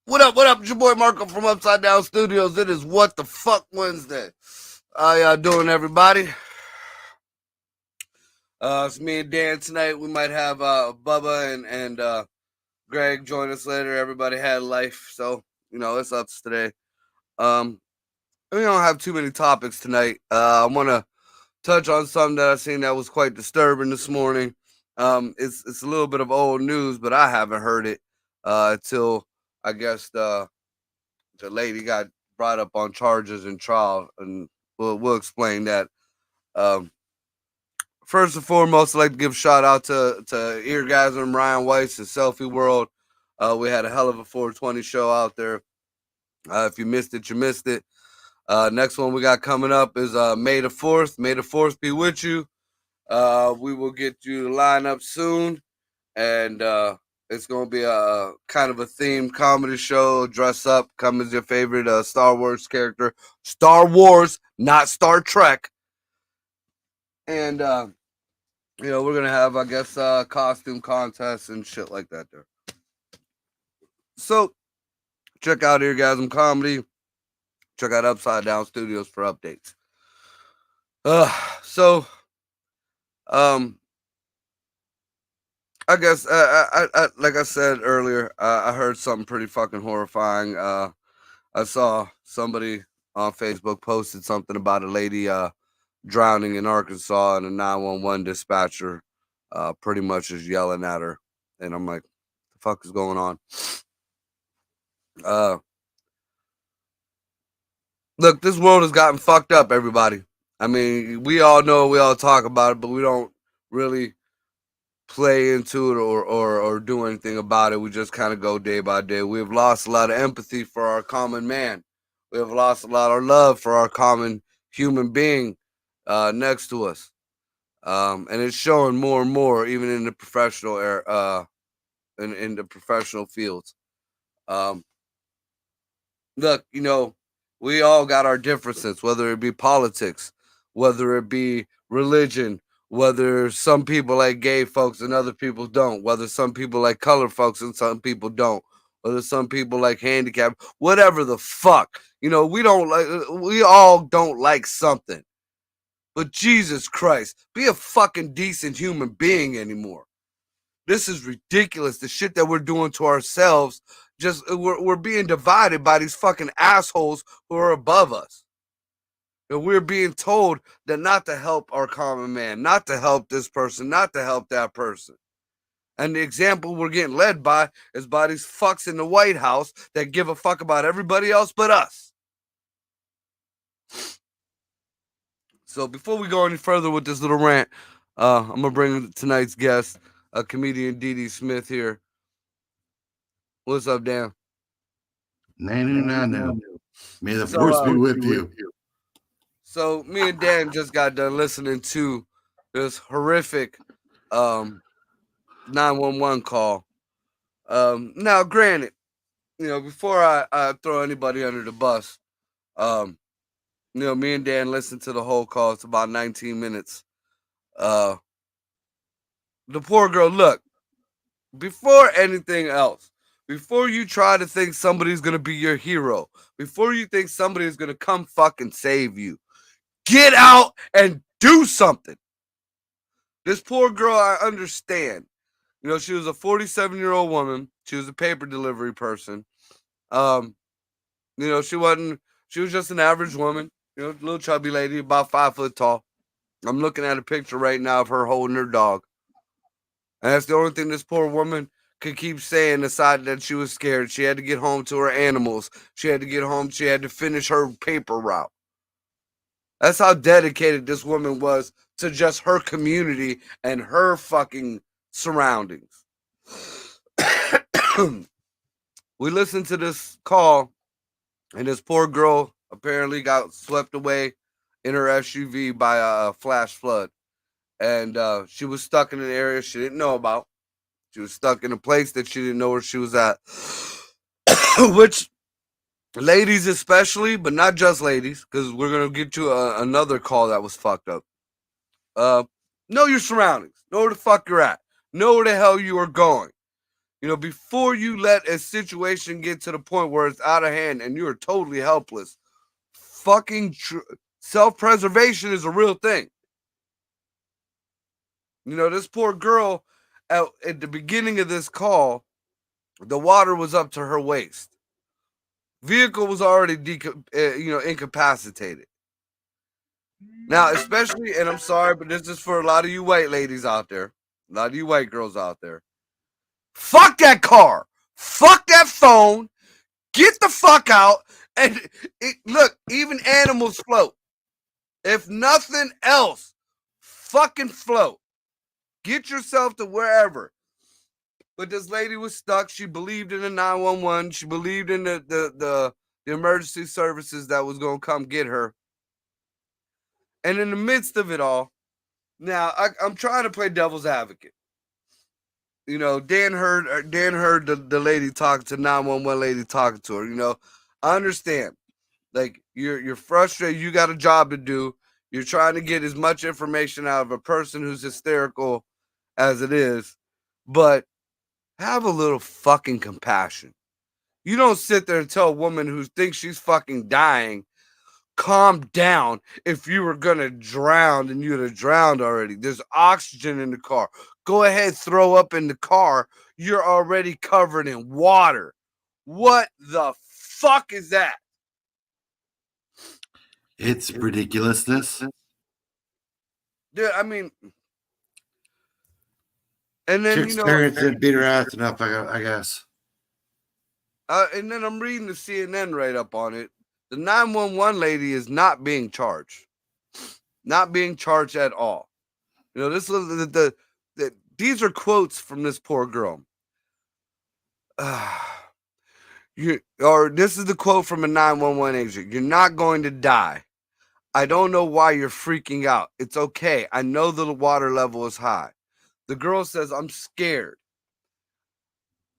What up? What up? It's your boy Marco from Upside Down Studios. It is What the Fuck Wednesday. How y'all doing, everybody? It's me and Dan tonight. We might have Bubba and Greg join us later. Everybody had life, so it's us today. We don't have too many topics tonight. I want to touch on something that I seen that was quite disturbing this morning. It's a little bit of old news, but I haven't heard it until I guess the lady got brought up on charges in trial, and we'll explain that. Um, First and foremost, I'd like to give a shout out to Eargasm, Ryan Weiss, and Selfie World. We had a hell of a 420 show out there. If you missed it, you missed it. Next one we got coming up is May the 4th. May the 4th be with you. We will get you the lineup soon, and it's going to be a kind of a themed comedy show. Dress up, come as your favorite Star Wars character. Star Wars, not Star Trek. And, we're going to have, I guess, costume contests and shit like that there. So, check out Eargasm Comedy. Check out Upside Down Studios for updates. I guess, I like I said earlier, I heard something pretty fucking horrifying. I saw somebody on Facebook posted something about a lady drowning in Arkansas, and a 911 dispatcher pretty much is yelling at her. And I'm like, the fuck is going on? Look, this world has gotten fucked up, everybody. I mean, we all know, we all talk about it, but we don't really play into it or do anything about it. We just kind of go day by day. We have lost a lot of empathy for our common man. We have lost a lot of love for our common human being next to us. And it's showing more and more, even in the professional in the professional fields. Look, we all got our differences, whether it be politics, whether it be religion, whether some people like gay folks and other people don't, whether some people like colored folks and some people don't, whether some people like handicapped, whatever the fuck. We all don't like something. But Jesus Christ, be a fucking decent human being anymore. This is ridiculous. The shit that we're doing to ourselves, just we're being divided by these fucking assholes who are above us. And we're being told that not to help our common man, not to help this person, not to help that person. And the example we're getting led by is by these fucks in the White House that give a fuck about everybody else but us. So before we go any further with this little rant, I'm going to bring tonight's guest, comedian Dee Smith here. What's up, Dan? Nanu. May the force be with you. So me and Dan just got done listening to this horrific 911 call. Now, granted, before I throw anybody under the bus, me and Dan listened to the whole call. It's about 19 minutes. The poor girl, look, before anything else, before you try to think somebody's going to be your hero, before you think somebody's going to come fucking save you, get out and do something. This poor girl, I understand. She was a 47-year-old woman. She was a paper delivery person. She was just an average woman, little chubby lady, about 5 foot tall. I'm looking at a picture right now of her holding her dog. And that's the only thing this poor woman could keep saying, aside that she was scared. She had to get home to her animals. She had to get home. She had to finish her paper route. That's how dedicated this woman was to just her community and her fucking surroundings. We listened to this call, and this poor girl apparently got swept away in her SUV by a flash flood. And she was stuck in an area she didn't know about. She was stuck in a place that she didn't know where she was at. Which, ladies especially, but not just ladies, because we're going to get to another call that was fucked up. Know your surroundings. Know where the fuck you're at. Know where the hell you are going. before you let a situation get to the point where it's out of hand and you are totally helpless, fucking self-preservation is a real thing. This poor girl at the beginning of this call, the water was up to her waist. Vehicle was already incapacitated. Now, especially, and I'm sorry, but this is for a lot of you white ladies out there, a lot of you white girls out there. Fuck that car. Fuck that phone. Get the fuck out. And look, even animals float. If nothing else, fucking float. Get yourself to wherever. But this lady was stuck. She believed in the 911. She believed in the emergency services that was going to come get her. And in the midst of it all, now I'm trying to play devil's advocate. Dan heard the lady talking to 911 lady talking to her. I understand. Like you're frustrated. You got a job to do. You're trying to get as much information out of a person who's hysterical as it is, but have a little fucking compassion. You don't sit there and tell a woman who thinks she's fucking dying, calm down. If you were gonna drown, then you'd have drowned already. There's oxygen in the car. Go ahead, throw up in the car. You're already covered in water. What the fuck is that? It's ridiculousness. Dude, I mean, and then Chick's parents didn't beat her ass enough, I guess. And then I'm reading the CNN right up on it. The 911 lady is not being charged. Not being charged at all. This is these are quotes from this poor girl. This is the quote from a 911 agent. You're not going to die. I don't know why you're freaking out. It's okay. I know the water level is high. The girl says, I'm scared.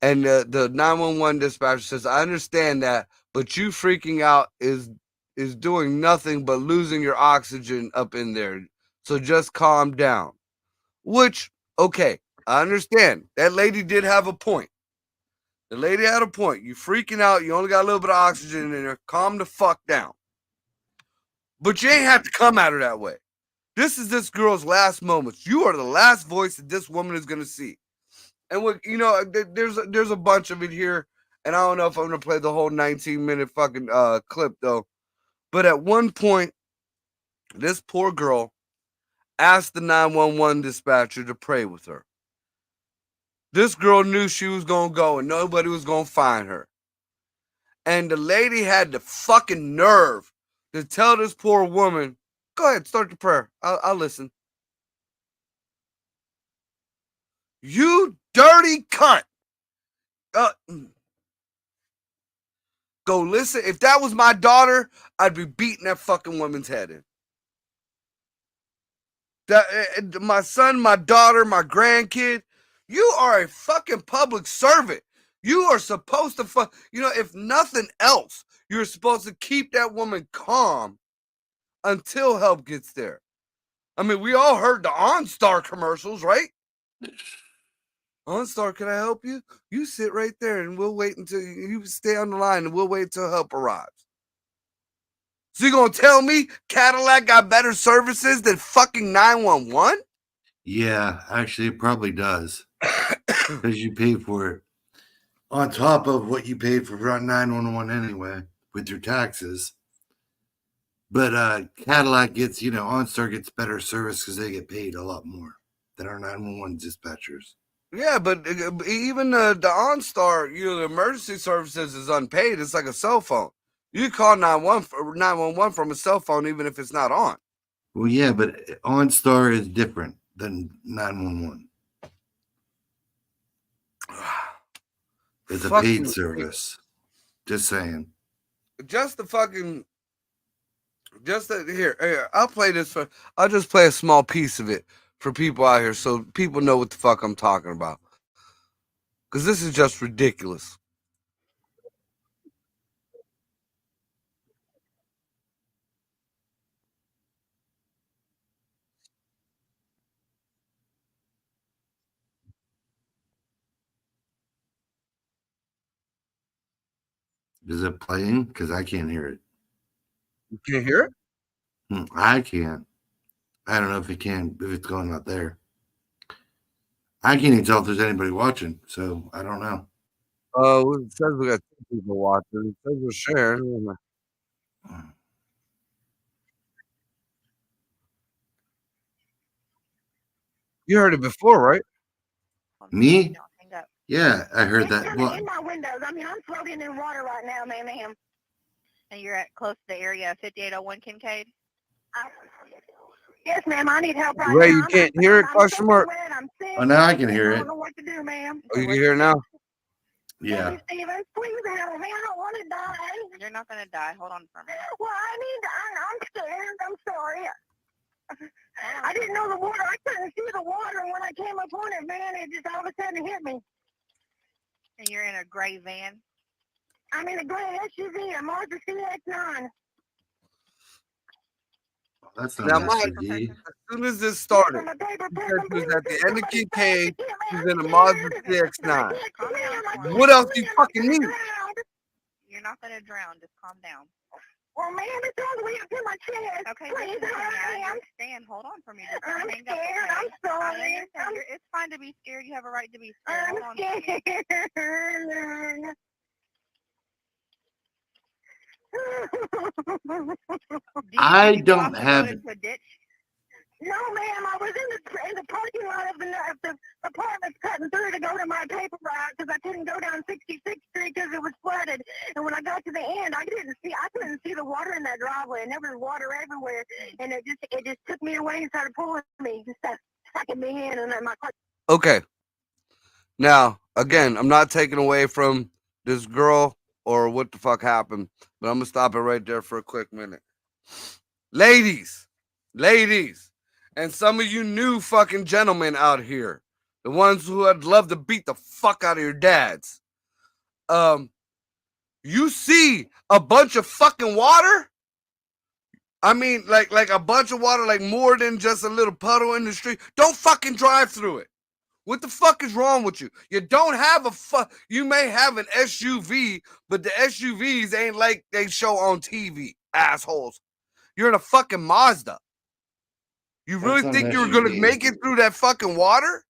And the 911 dispatcher says, I understand that, but you freaking out is doing nothing but losing your oxygen up in there. So just calm down. Which, okay, I understand. That lady did have a point. The lady had a point. You freaking out. You only got a little bit of oxygen in there. Calm the fuck down. But you ain't have to come at her that way. This is this girl's last moments. You are the last voice that this woman is going to see. And what there's a bunch of it here, and I don't know if I'm gonna play the whole 19-minute fucking clip though. But at one point, this poor girl asked the 911 dispatcher to pray with her. This girl knew she was gonna go and nobody was gonna find her. And the lady had the fucking nerve to tell this poor woman, "Go ahead, start the prayer. I'll listen." You dirty cunt. Go listen. If that was my daughter, I'd be beating that fucking woman's head in. My son, my daughter, my grandkid, you are a fucking public servant. You are supposed to, if nothing else, you're supposed to keep that woman calm until help gets there. I mean, we all heard the OnStar commercials, right? OnStar, can I help you? You sit right there and we'll wait until you stay on the line and we'll wait until help arrives. So you gonna tell me Cadillac got better services than fucking 911? Yeah, actually it probably does. Because you pay for it on top of what you paid for 911 anyway with your taxes. But Cadillac gets, OnStar gets better service because they get paid a lot more than our 911 dispatchers. Yeah, but even the OnStar, the emergency services is unpaid. It's like a cell phone. You call 911 from a cell phone even if it's not on. Well, yeah, but OnStar is different than 911. It's a paid service. Just saying. Here, I'll play this I'll just play a small piece of it for people out here so people know what the fuck I'm talking about. Because this is just ridiculous. Is it playing? Because I can't hear it. You can't hear it? I can't. I don't know if it can, if it's going out there. I can't even tell if there's anybody watching, so I don't know. It says we got 2 people watching. It says we're sharing. You heard it before, right? Me? Yeah, I heard that. It's in my windows. I mean, I'm floating in water right now, ma'am. And you're at close to the area 5801 Kincaid? Yes, ma'am. I need help right Ray, now. you can't hear it? Question mark. I'm sick. Oh, now I can hear I it. don't know what to do, ma'am. Oh, you can hear it now? Yeah. Hey, Stevens, please help me. I don't want to die. You're not going to die. Hold on for a minute. Well, I'm scared. I'm sorry. I didn't know the water. I couldn't see the water. And when I came up on it, man, it just all of a sudden hit me. And you're in a gray van? I'm in a gray SUV, a Mazda CX-9. That's not Now, an Mike, SUV. as soon as this started, she was at the end of Kincaid. She's in a Mazda CX-9. What else do you fucking need? You're not going to drown. Just calm down. Well, ma'am, it's all the way up to my chest. Okay, Please, listen, hurry. I understand. Hold on for me. Just I'm hang up, scared. okay? I'm sorry. I understand. It's fine to be scared. You have a right to be scared. I'm Hold on. For me. scared. I don't have. Into a ditch? No, ma'am, I was in the parking lot of the apartments cutting through to go to my paper route because I couldn't go down 66th Street because it was flooded. And when I got to the end, I couldn't see the water in that driveway, and there was water everywhere. And it just took me away and started pulling me, just sucking me in, and then my car. Okay. Now, again, I'm not taking away from this girl or what the fuck happened, but I'm going to stop it right there for a quick minute. Ladies, and some of you new fucking gentlemen out here, the ones who would love to beat the fuck out of your dads. You see a bunch of fucking water? I mean, like a bunch of water, like more than just a little puddle in the street. Don't fucking drive through it. What the fuck is wrong with you? You don't have you may have an SUV, but the SUVs ain't like they show on TV, assholes. You're in a fucking Mazda. You really think you were gonna make it through that fucking water?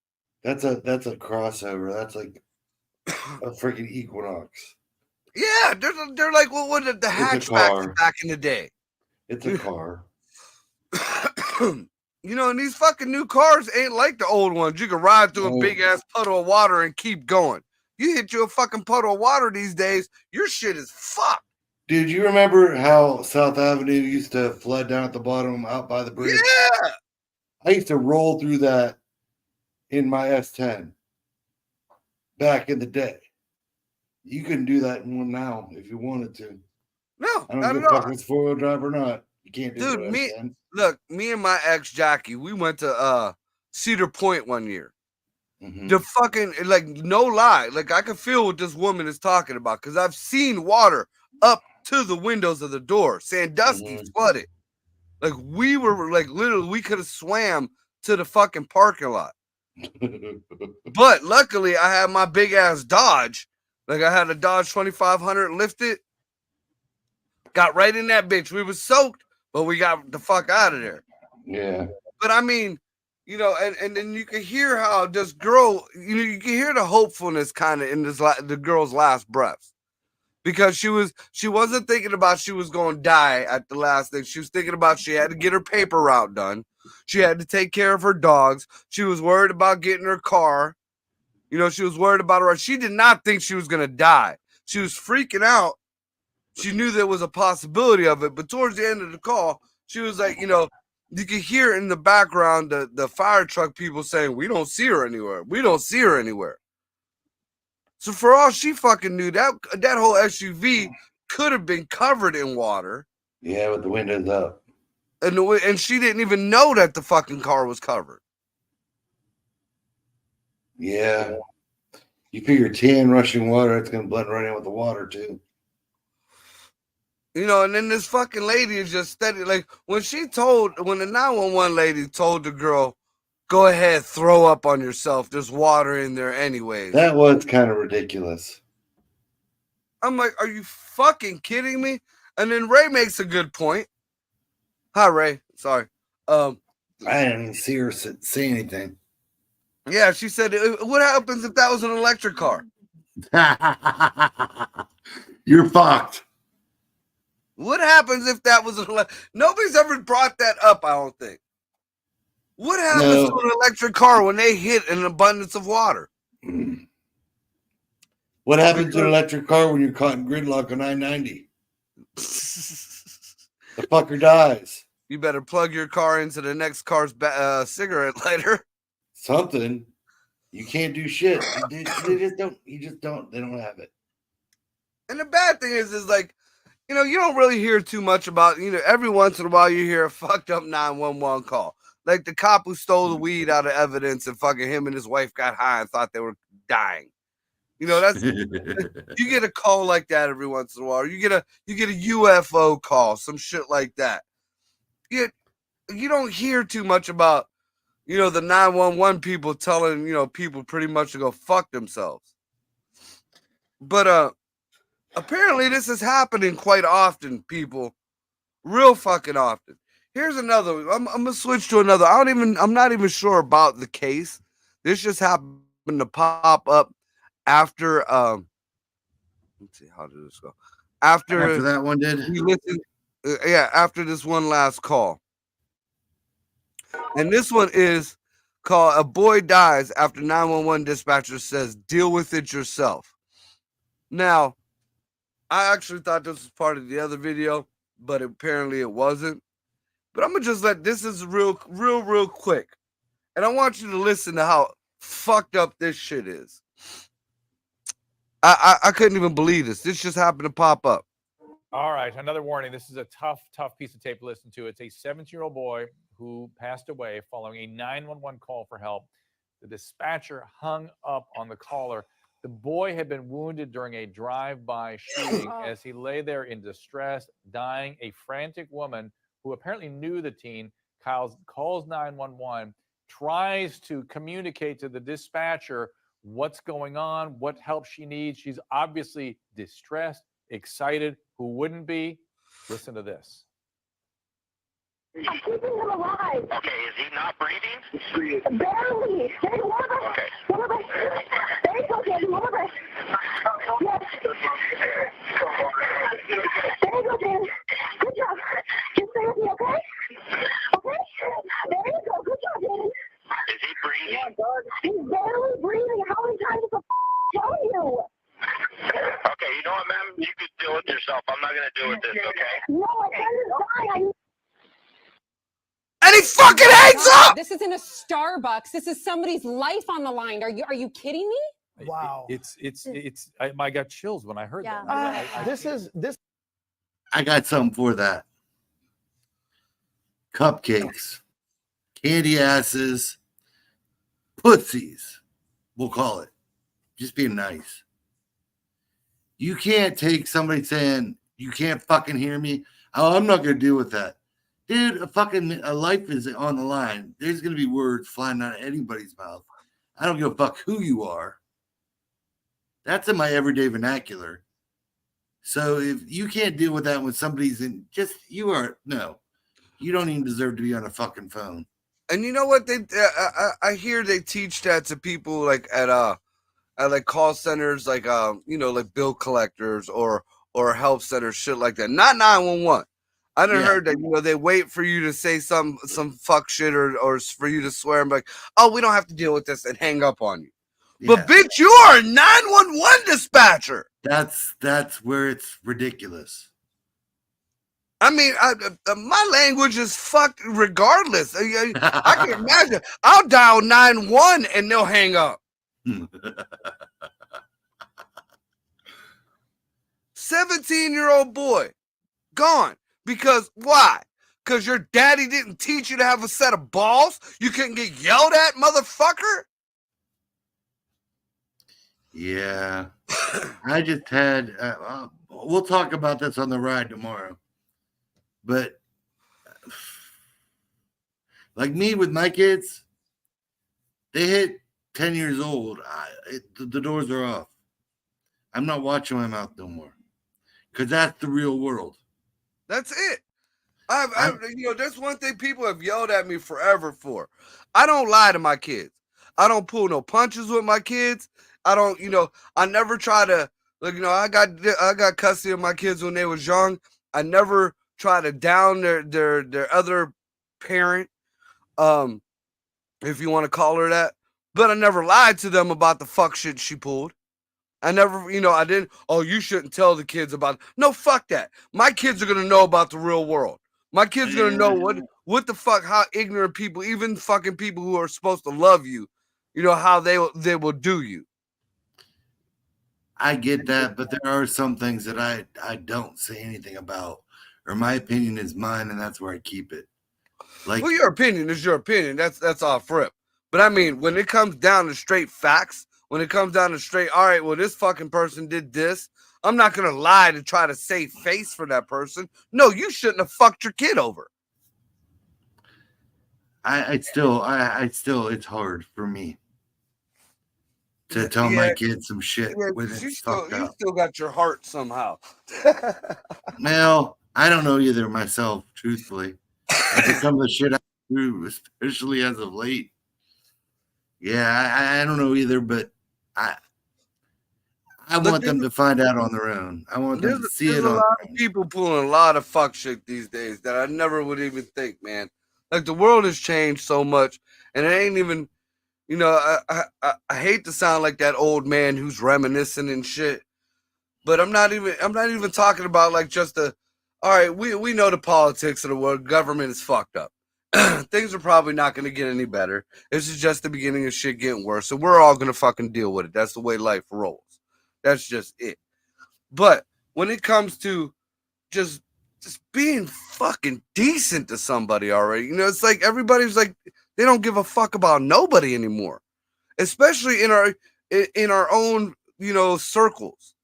That's a crossover. That's like a freaking Equinox. Yeah, they're like what the hatchbacks back in the day. It's a car. You know, and these fucking new cars ain't like the old ones. You can ride through a big ass puddle of water and keep going. You hit you a fucking puddle of water these days, your shit is fucked. Dude, you remember how South Avenue used to flood down at the bottom out by the bridge? Yeah. I used to roll through that in my S10 back in the day. You couldn't do that in one now if you wanted to. No, I don't give a fuck if it's 4-wheel drive or not. You can't do it. Dude, me and my ex Jackie, we went to Cedar Point one year. Mm-hmm. The fucking, like, no lie, like I can feel what this woman is talking about because I've seen water up to the windows of the door. Sandusky's flooded. Like we were like literally we could have swam to the fucking parking lot. But luckily I had my big ass Dodge. Like I had a Dodge 2500 lifted. Got right in that bitch. We was soaked, but we got the fuck out of there. Yeah. But I mean, you know, and then you can hear how this girl, you know, you can hear the hopefulness kind of in the girl's last breaths. Because she wasn't thinking about she was going to die at the last thing. She was thinking about she had to get her paper route done. She had to take care of her dogs. She was worried about getting her car. You know, she was worried about her. She did not think she was going to die. She was freaking out. She knew there was a possibility of it. But towards the end of the call, she was like, you know, you could hear in the background the fire truck people saying, we don't see her anywhere. We don't see her anywhere. So for all she fucking knew, that whole SUV could have been covered in water. Yeah, with the windows up. And she didn't even know that the fucking car was covered. Yeah. You figure 10 rushing water, it's going to blend right in with the water, too. You know, and then this fucking lady is just steady. Like, when the 911 lady told the girl, go ahead, throw up on yourself. There's water in there anyways. That was kind of ridiculous. I'm like, are you fucking kidding me? And then Ray makes a good point. Hi, Ray. Sorry. I didn't even see her say anything. Yeah, she said, what happens if that was an electric car? You're fucked. What happens if that was an Nobody's ever brought that up, I don't think. What happens to an electric car when they hit an abundance of water? What happens to an electric car when you're caught in gridlock on I-90? The fucker dies. You better plug your car into the next car's cigarette lighter. Something. You can't do shit. They just don't. You just don't. They don't have it. And the bad thing is like, you don't really hear too much about, every once in a while you hear a fucked up 911 call. Like the cop who stole the weed out of evidence and fucking him and his wife got high and thought they were dying. That's you get a call like that every once in a while. You get a UFO call, some shit like that. You don't hear too much about, the 911 people telling, people pretty much to go fuck themselves. But apparently this is happening quite often, people. Real fucking often. Here's another one. I'm gonna switch to another. I'm not even sure about the case. This just happened to pop up after let's see, how did this go? After that one did. We listened, after this one last call. And this one is called "A Boy Dies After 911 Dispatcher Says Deal with It Yourself." Now, I actually thought this was part of the other video, but apparently it wasn't. But I'm gonna just this is real quick. And I want you to listen to how fucked up this shit is. I couldn't even believe this. This just happened to pop up. All right, another warning. This is a tough piece of tape to listen to. It's a 17-year-old boy who passed away following a 911 call for help. The dispatcher hung up on the caller. The boy had been wounded during a drive-by shooting. As he lay there in distress, dying. A frantic woman who apparently knew the teen calls 911, tries to communicate to the dispatcher what's going on, what help she needs. She's obviously distressed, excited. Who wouldn't be? Listen to this. I'm keeping him alive. Okay, is he not breathing? Barely. There's one of us. Okay. One of us. There you go, Jaden. One of us. Yes. There you go, Jaden. Good job. Just stay with me, okay? Okay? There you go. Good job, Jaden. Is he breathing? He's barely breathing. How many times did I tell you? Okay, you know what, ma'am? You could deal with yourself. I'm not going to deal with this, okay? No, my friend is dying. And he fucking hangs up. This isn't a Starbucks. This is somebody's life on the line. Are you kidding me? Wow. I got chills when I heard that. I got something for that. Cupcakes, candy asses, pussies, we'll call it. Just being nice. You can't take somebody saying, you can't fucking hear me. Oh, I'm not going to deal with that. Dude, a life is on the line. There's going to be words flying out of anybody's mouth. I don't give a fuck who you are. That's in my everyday vernacular. So if you can't deal with that when somebody's you don't even deserve to be on a fucking phone. And you know what? I hear they teach that to people like at like call centers, like like bill collectors or help centers, shit like that. Not 911. I done heard that they wait for you to say some fuck shit or for you to swear and be like, oh, we don't have to deal with this, and hang up on you. Yeah. But bitch, you are a 911 dispatcher. That's where it's ridiculous. I mean, my language is fucked regardless. I can imagine. I'll dial 911 and they'll hang up. 17-year-old boy gone. Because why? Because your daddy didn't teach you to have a set of balls? You couldn't get yelled at, motherfucker? Yeah. I just had, we'll talk about this on the ride tomorrow. But like me with my kids, they hit 10 years old. The doors are off. I'm not watching my mouth no more. because that's the real world. That's it. That's one thing people have yelled at me forever for. I don't lie to my kids. I don't pull no punches with my kids. I don't, I never try to, I got custody of my kids when they was young. I never try to down their other parent, if you want to call her that. But I never lied to them about the fuck shit she pulled. I never, I didn't, you shouldn't tell the kids about, no, fuck that. My kids are going to know about the real world. My kids are going to know what the fuck, how ignorant people, even fucking people who are supposed to love you, how they will do you. I get that, but there are some things that I don't say anything about, or my opinion is mine, and that's where I keep it. Like, well, your opinion is your opinion. That's off rip. But I mean, when it comes down to straight facts, when it comes down to straight, all right, well, this fucking person did this. I'm not going to lie to try to save face for that person. No, you shouldn't have fucked your kid over. I still, it's hard for me to tell my kids some shit when it's fucked up. You still got your heart somehow. Well, I don't know either myself, truthfully. It's some of the shit I do, especially as of late. Yeah, I don't know either, but I want them to find out on their own. I want them to see it on their own. There's a lot of people pulling a lot of fuck shit these days that I never would even think, man. Like, the world has changed so much, and it ain't even, I hate to sound like that old man who's reminiscing and shit, but I'm not even talking about like just all right, we know the politics of the world. Government is fucked up. Things are probably not going to get any better. This is just the beginning of shit getting worse. So we're all going to fucking deal with it. That's the way life rolls. That's just it. But when it comes to just being fucking decent to somebody already, it's like everybody's like, they don't give a fuck about nobody anymore, especially in our own, circles.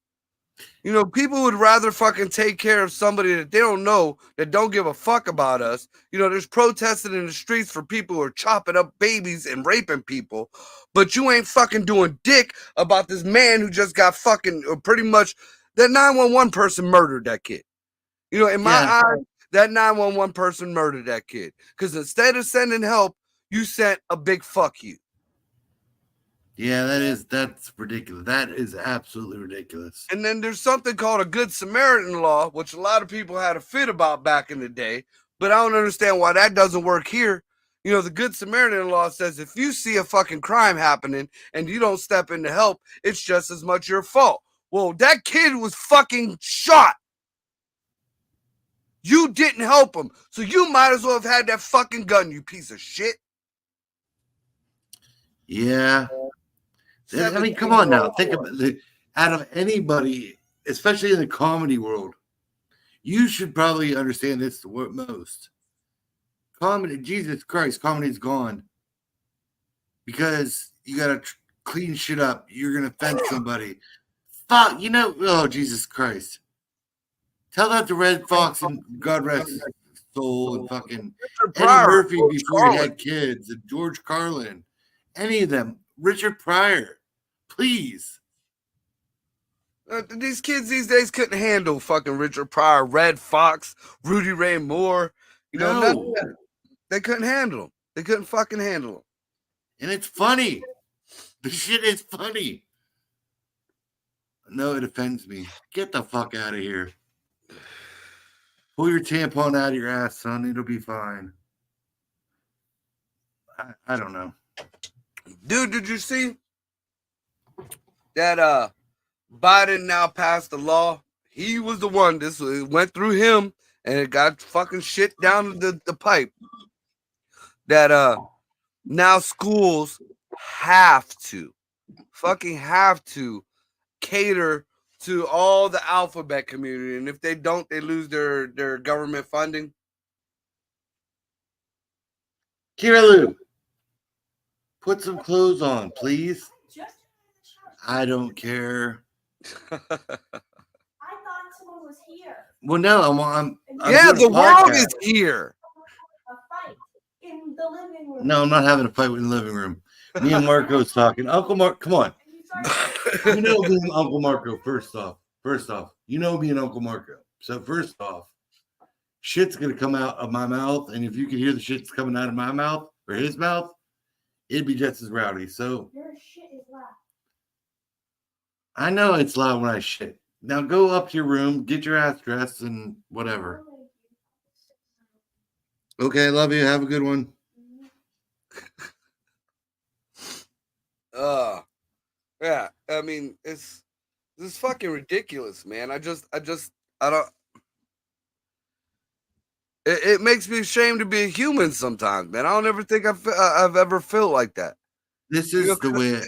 People would rather fucking take care of somebody that they don't know, that don't give a fuck about us. There's protesting in the streets for people who are chopping up babies and raping people, but you ain't fucking doing dick about this man who just got fucking pretty much, that 911 person murdered that kid. In my eyes, that 911 person murdered that kid. Because instead of sending help, you sent a big fuck you. Yeah, that's ridiculous. That is absolutely ridiculous. And then there's something called a Good Samaritan law, which a lot of people had a fit about back in the day, but I don't understand why that doesn't work here. The Good Samaritan law says if you see a fucking crime happening and you don't step in to help, it's just as much your fault. Well, that kid was fucking shot. You didn't help him, so you might as well have had that fucking gun, you piece of shit. Yeah. I mean, come on now. Think about it. Out of anybody, especially in the comedy world, you should probably understand this the most. Comedy, Jesus Christ, comedy's gone. Because you got to clean shit up. You're going to offend somebody. Fuck, oh, Jesus Christ. Tell that to Red Fox and God rest his soul and fucking Eddie Murphy before he had kids and George Carlin. Any of them. Richard Pryor. Please. These kids these days couldn't handle fucking Richard Pryor, Red Fox, Rudy Ray Moore. No. They couldn't handle them. They couldn't fucking handle them. And it's funny. The shit is funny. No, it offends me. Get the fuck out of here. Pull your tampon out of your ass, son. It'll be fine. I don't know. Dude, did you see that Biden now passed the law? He was the one. This went through him, and it got fucking shit down the pipe. That now schools have to cater to all the alphabet community, and if they don't, they lose their government funding. Kiralu, put some clothes on, please. I don't care. I thought someone was here. Well, no, I'm yeah, the world is here. A fight in the living room. No, I'm not having a fight in the living room. Me and Marco's talking. Uncle Mark, come on. You know who Uncle Marco, first off. You know me and Uncle Marco. So first off, shit's gonna come out of my mouth, and if you could hear the shit's coming out of my mouth or his mouth, it'd be just as rowdy. So Your shit is loud. I know it's loud when I shit. Now go up to your room, get your ass dressed, and whatever. Okay, love you. Have a good one. Yeah. I mean, this is fucking ridiculous, man. I don't. It makes me ashamed to be a human sometimes, man. I don't ever think I've ever felt like that. This is the way.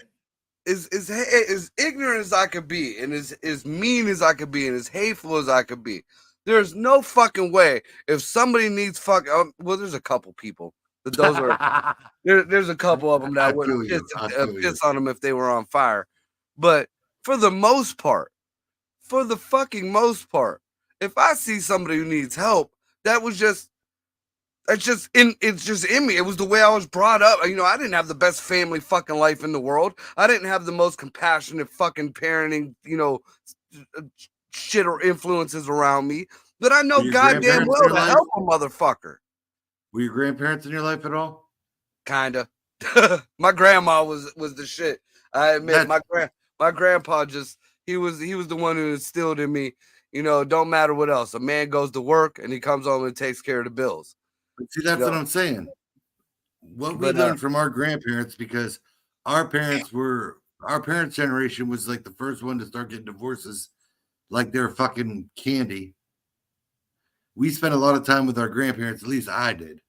As ignorant as I could be, and as mean as I could be, and as hateful as I could be, there's no fucking way if somebody needs well, there's a couple people that those are there's a couple of them that I wouldn't feel you. piss on them if they were on fire, but for the most part, if I see somebody who needs help, it's just in me. It was the way I was brought up. You know, I didn't have the best family fucking life in the world. I didn't have the most compassionate fucking parenting, you know, shit or influences around me. But I know Were your goddamn grandparents well in to your help a motherfucker. Were your grandparents in your life at all? Kinda. My grandma was the shit. I admit my grandpa he was the one who instilled in me, you know, don't matter what else. A man goes to work and he comes home and takes care of the bills. But see, that's No. what I'm saying. What we But, learned from our grandparents, because our parents' generation was like the first one to start getting divorces like they're fucking candy. We spent a lot of time with our grandparents, at least I did.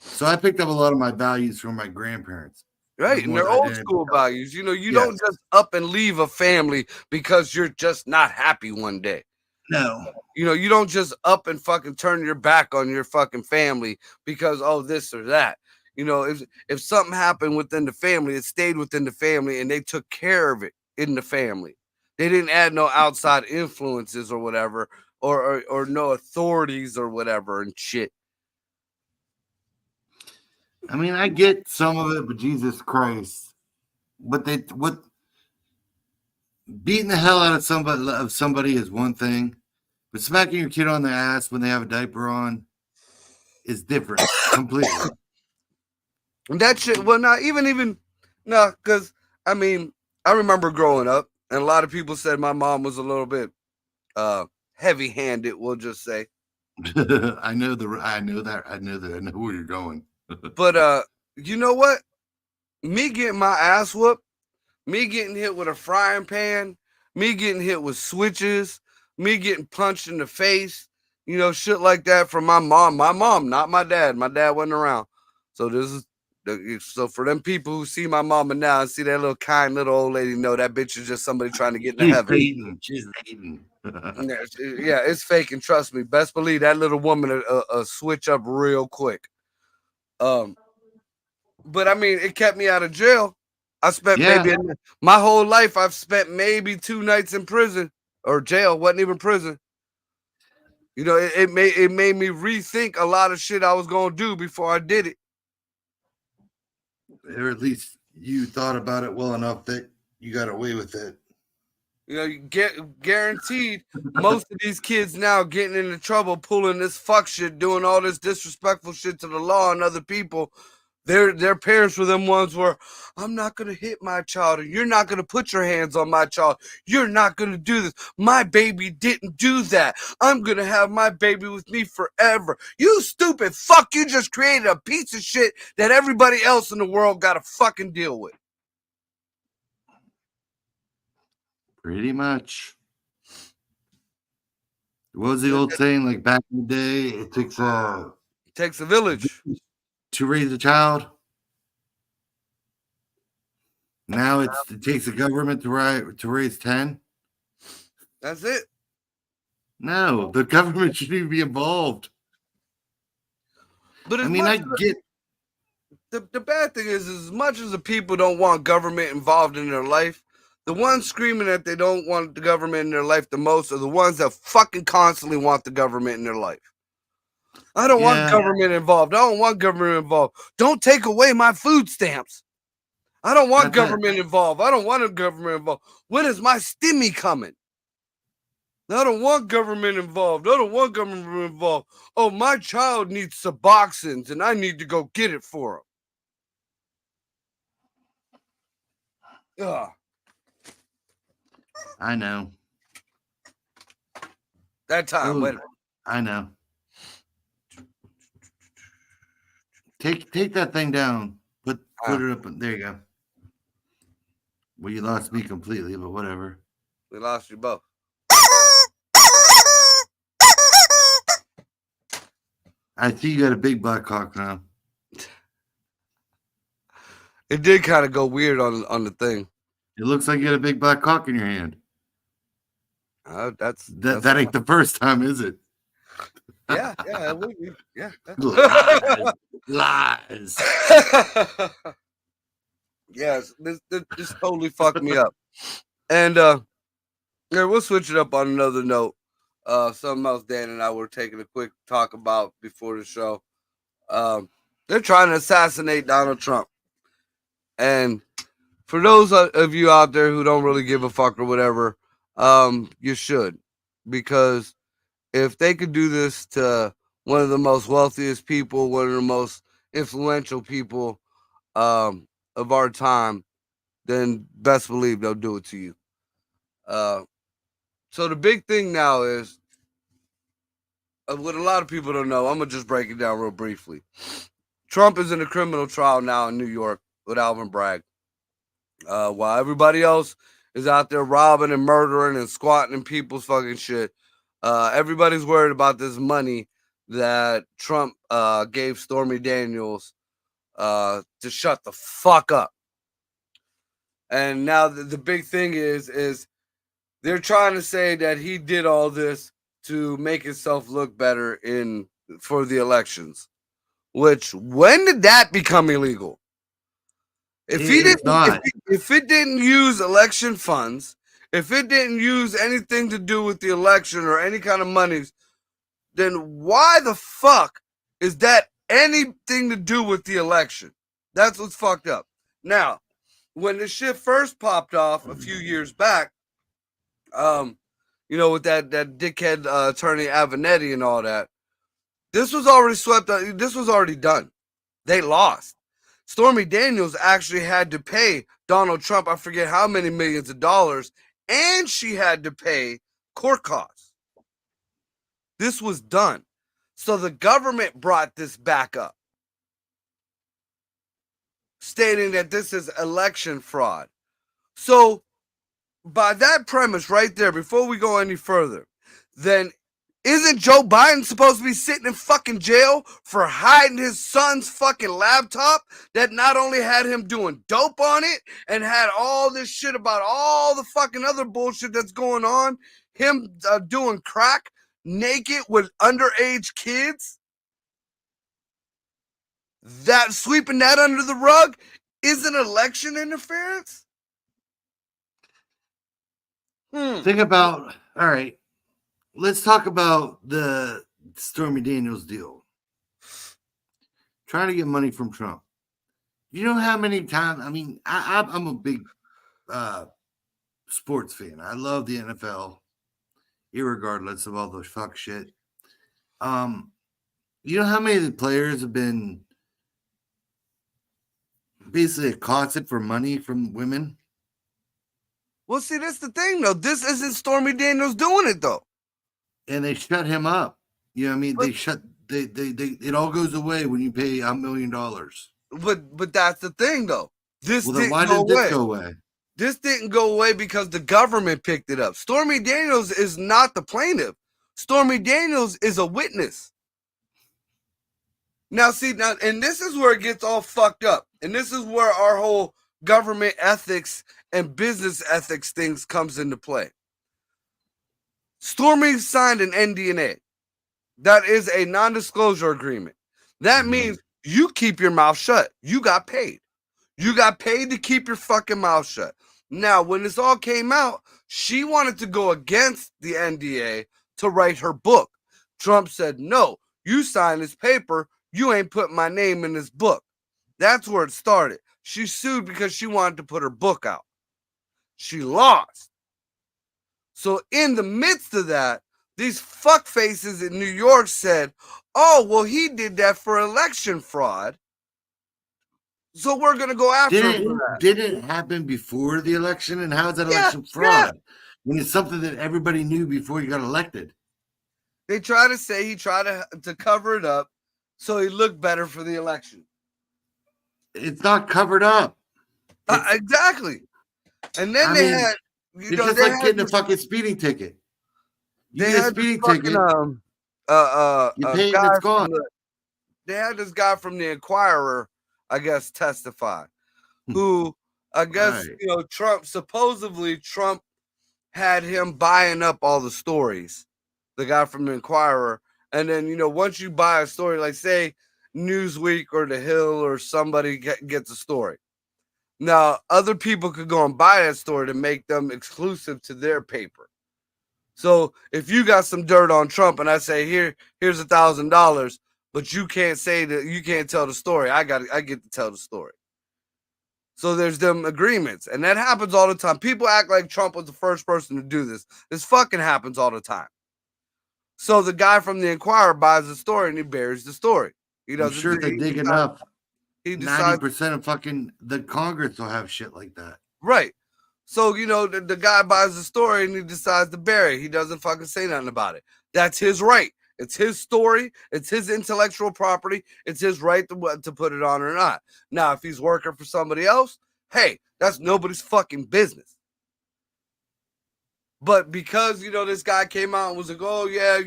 So I picked up a lot of my values from my grandparents. Right, and More they're than I old did. school values. You know, you Yes. don't just up and leave a family because you're just not happy one day. No. You know, you don't just up and fucking turn your back on your fucking family because, oh, this or that. You know, if something happened within the family, it stayed within the family and they took care of it in the family. They didn't add no outside influences or whatever, or no authorities or whatever and shit. I mean, I get some of it, but Jesus Christ. What beating the hell out of somebody is one thing, but smacking your kid on the ass when they have a diaper on is different completely. And that shit, well, not even, no, because I mean, I remember growing up, and a lot of people said my mom was a little bit heavy-handed, we'll just say. I know where you're going. But you know what? Me getting my ass whooped, me getting hit with a frying pan, me getting hit with switches, me getting punched in the face, you know, shit like that from my mom. My mom, not my dad. My dad wasn't around. So for them people who see my mama now and see that little kind little old lady, know that bitch is just somebody trying to get into heaven. She's hating. Yeah, it's fake, and trust me, best believe that little woman switch up real quick. But I mean, it kept me out of jail. I spent maybe my whole life. I've spent maybe 2 nights in prison or jail. Wasn't even prison. You know, it made me rethink a lot of shit I was gonna do before I did it. Or at least you thought about it well enough that you got away with it. You know, you guaranteed most of these kids now getting into trouble, pulling this fuck shit, doing all this disrespectful shit to the law and other people. Their parents were them ones where I'm not going to hit my child, and you're not going to put your hands on my child. You're not going to do this. My baby didn't do that. I'm going to have my baby with me forever. You stupid fuck. You just created a piece of shit that everybody else in the world got to fucking deal with. Pretty much. What was the old saying? Like back in the day, it takes a village to raise a child. Now it takes a government to raise 10. That's it. No, the government shouldn't even be involved. But I mean, I get the bad thing is as much as the people don't want government involved in their life, the ones screaming that they don't want the government in their life the most are the ones that fucking constantly want the government in their life. I don't want government involved. I don't want government involved. Don't take away my food stamps. I don't want government involved. I don't want a government involved. When is my stimmy coming? I don't want government involved. I don't want government involved. Oh, my child needs Suboxones, and I need to go get it for him. Ugh. I know. That time, Ooh, wait. I know. Take that thing down. Put it up. There you go. Well, you lost me completely, but whatever. We lost you both. I see you got a big black cock now. It did kind of go weird on the thing. It looks like you got a big black cock in your hand. That's That ain't the first time, is it? Yeah, it would be. Yeah. Lies. Yes, this totally fucked me up. And yeah, we'll switch it up on another note. Something else Dan and I were taking a quick talk about before the show. They're trying to assassinate Donald Trump. And for those of you out there who don't really give a fuck or whatever, you should. Because if they could do this to one of the most wealthiest people, one of the most influential people of our time, then best believe they'll do it to you. So the big thing now is, what a lot of people don't know, I'm going to just break it down real briefly. Trump is in a criminal trial now in New York with Alvin Bragg. While everybody else is out there robbing and murdering and squatting in people's fucking shit, everybody's worried about this money that Trump gave Stormy Daniels to shut the fuck up. And now the big thing is they're trying to say that he did all this to make himself look better for the elections. Which, when did that become illegal? If it didn't use election funds, if it didn't use anything to do with the election or any kind of monies, then why the fuck is that anything to do with the election? That's what's fucked up. Now, when this shit first popped off a few years back, with that dickhead attorney Avenatti and all that, this was already swept up. This was already done. They lost. Stormy Daniels actually had to pay Donald Trump, I forget how many millions of dollars, and she had to pay court costs. This was done. So the government brought this back up, stating that this is election fraud. So by that premise right there, before we go any further, then isn't Joe Biden supposed to be sitting in fucking jail for hiding his son's fucking laptop that not only had him doing dope on it and had all this shit about all the fucking other bullshit that's going on, him doing crack naked with underage kids? That sweeping that under the rug isn't election interference? Think about, all right, let's talk about the Stormy Daniels deal. Trying to get money from Trump. You know how many times, I'm a big sports fan. I love the NFL, irregardless of all the fuck shit. You know how many of the players have been basically accosted for money from women? Well, see, that's the thing, though. This isn't Stormy Daniels doing it, though. And they shut him up. You know what I mean? It all goes away when you pay $1 million. But that's the thing, though. Why did this go away? This didn't go away because the government picked it up. Stormy Daniels is not the plaintiff. Stormy Daniels is a witness. Now, and this is where it gets all fucked up. And this is where our whole government ethics and business ethics things comes into play. Stormy signed an NDA. That is a non-disclosure agreement. That means you keep your mouth shut. You got paid. You got paid to keep your fucking mouth shut. Now, when this all came out, she wanted to go against the NDA to write her book. Trump said, no, you signed this paper. You ain't put my name in this book. That's where it started. She sued because she wanted to put her book out. She lost. So in the midst of that, these fuckfaces in New York said, oh, well, he did that for election fraud. So we're going to go after him for that. Did it happen before the election? And how is that Yeah, election fraud? When it's something that everybody knew before you got elected. They try to say he tried to cover it up so he looked better for the election. It's not covered up. Exactly. And then they had, it's just like getting a fucking speeding ticket. You get a speeding ticket. You pay and it's gone. They had this guy from the Inquirer, I guess, testify, who I guess Trump had him buying up all the stories. The guy from the Inquirer, and then once you buy a story, like say Newsweek or The Hill or somebody gets a story. Now, other people could go and buy that story to make them exclusive to their paper. So if you got some dirt on Trump and I say, here's $1,000, but you can't say that, you can't tell the story. I get to tell the story. So there's them agreements. And that happens all the time. People act like Trump was the first person to do this. This fucking happens all the time. So the guy from the Inquirer buys the story and he buries the story. He doesn't. I'm sure they dig enough. He decides 90% of fucking the Congress will have shit like that. Right. So, the guy buys the story and he decides to bury it. He doesn't fucking say nothing about it. That's his right. It's his story. It's his intellectual property. It's his right to put it on or not. Now, if he's working for somebody else, hey, that's nobody's fucking business. But because, this guy came out and was like, oh, yeah,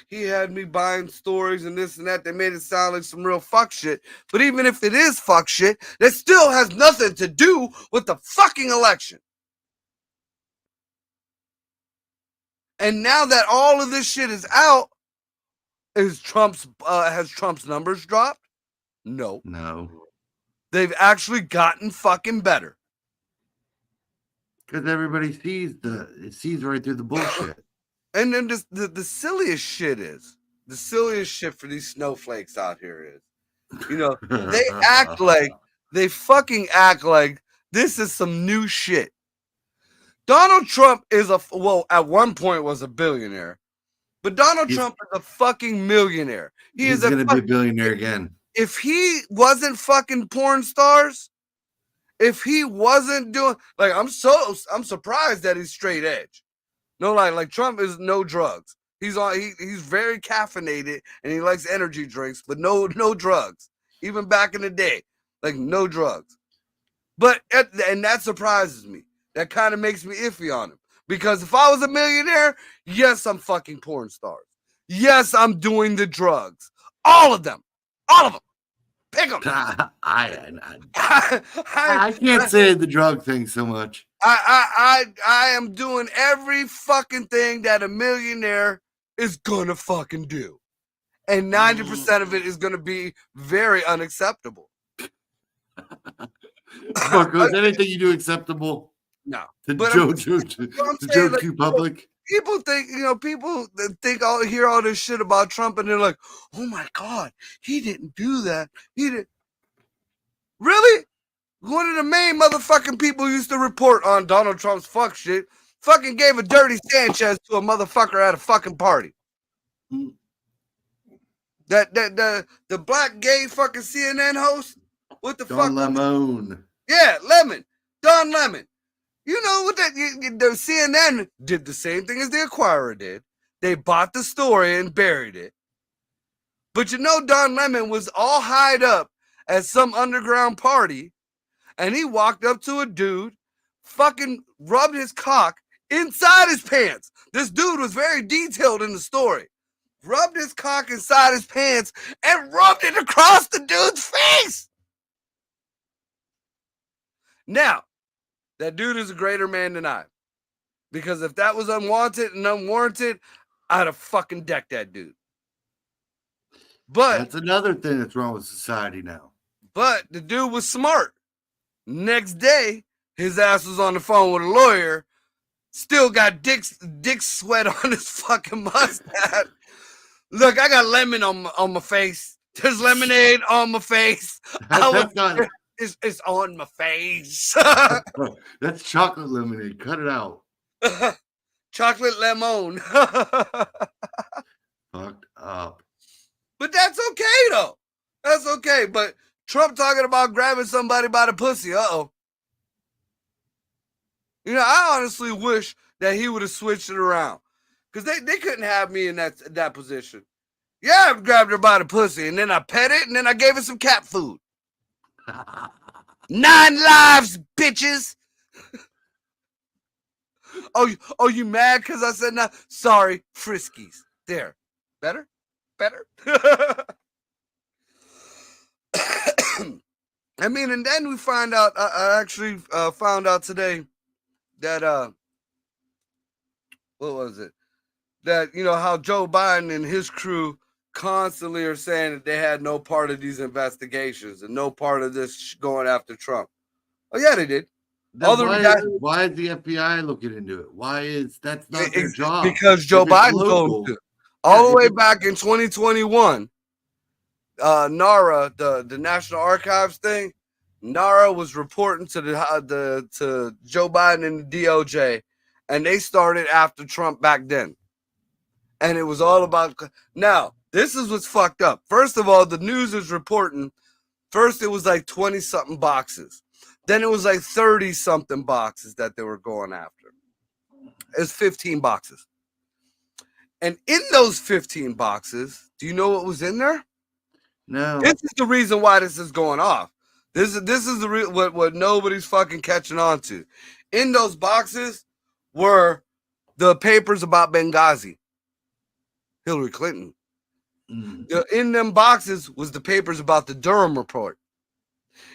he had me buying stories and this and that, they made it sound like some real fuck shit. But even if it is fuck shit, that still has nothing to do with the fucking election. And now that all of this shit is out, has Trump's numbers dropped? No. They've actually gotten fucking better. Because everybody sees right through the bullshit. And then the silliest shit is, the silliest shit for these snowflakes out here is, they fucking act like this is some new shit. Donald Trump is at one point was a billionaire, but Donald Trump is a fucking millionaire. He's going to be a billionaire again. If he wasn't fucking porn stars, if he wasn't doing, I'm surprised that he's straight edge. No, like Trump is no drugs. He's very caffeinated and he likes energy drinks, but no drugs. Even back in the day, no drugs. And that surprises me. That kind of makes me iffy on him. Because if I was a millionaire, yes, I'm fucking porn stars. Yes, I'm doing the drugs. All of them. Pick them. I can't say the drug thing so much. I am doing every fucking thing that a millionaire is gonna fucking do. And 90% of it is gonna be very unacceptable. Marcos, anything you do acceptable? No. To joke too public? People think, people think hear all this shit about Trump and they're like, oh my God, he didn't do that. He didn't. Really? One of the main motherfucking people who used to report on Donald Trump's fuck shit fucking gave a dirty Sanchez to a motherfucker at a fucking party. The black gay fucking CNN host? What the fuck? Don Lemon. Yeah, Lemon. Don Lemon. You know what the CNN did the same thing as the Inquirer did. They bought the story and buried it. But Don Lemon was all hyped up at some underground party, and he walked up to a dude, fucking rubbed his cock inside his pants. This dude was very detailed in the story. Rubbed his cock inside his pants and rubbed it across the dude's face. Now, that dude is a greater man than I. Because if that was unwanted and unwarranted, I'd have fucking decked that dude. But that's another thing that's wrong with society now. But the dude was smart. Next day, his ass was on the phone with a lawyer, still got dick sweat on his fucking mustache. Look, I got lemon on my face. There's lemonade on my face. It's on my face. That's chocolate lemonade. Cut it out. Chocolate lemon. Fucked up. But that's okay, though. That's okay. But Trump talking about grabbing somebody by the pussy. Uh-oh. You know, I honestly wish that he would have switched it around. Because they couldn't have me in that position. Yeah, I grabbed her by the pussy, and then I pet it, and then I gave it some cat food. 9 lives, bitches. Oh, you mad because I said no? Sorry, Friskies. There. Better? I mean, and then we find out, I actually found out today that, what was it? That, you know, how Joe Biden and his crew constantly are saying that they had no part of these investigations and no part of this going after Trump. Oh, yeah, they did. Why is the FBI looking into it? That's not their job? Because Joe Biden told them to. All the way back in 2021, NARA, the National Archives thing, NARA was reporting to to Joe Biden and the DOJ, and they started after Trump back then. And it was all about. Now, this is what's fucked up. First of all, the news is reporting. First, it was like 20-something boxes. Then it was like 30-something boxes that they were going after. It's 15 boxes. And in those 15 boxes, do you know what was in there? No. This is the reason why this is going off. This is the what nobody's fucking catching on to. In those boxes were the papers about Benghazi, Hillary Clinton. In them boxes was the papers about the Durham report.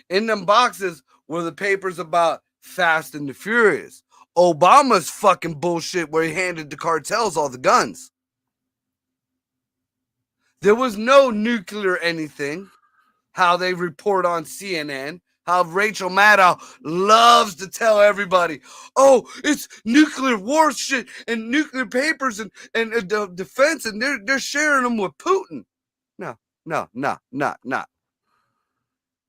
In them boxes were the papers about Fast and the Furious. Obama's fucking bullshit where he handed the cartels all the guns. There was no nuclear anything. How they report on CNN. How Rachel Maddow loves to tell everybody, oh, it's nuclear war shit and nuclear papers and the defense, and they're sharing them with Putin. No.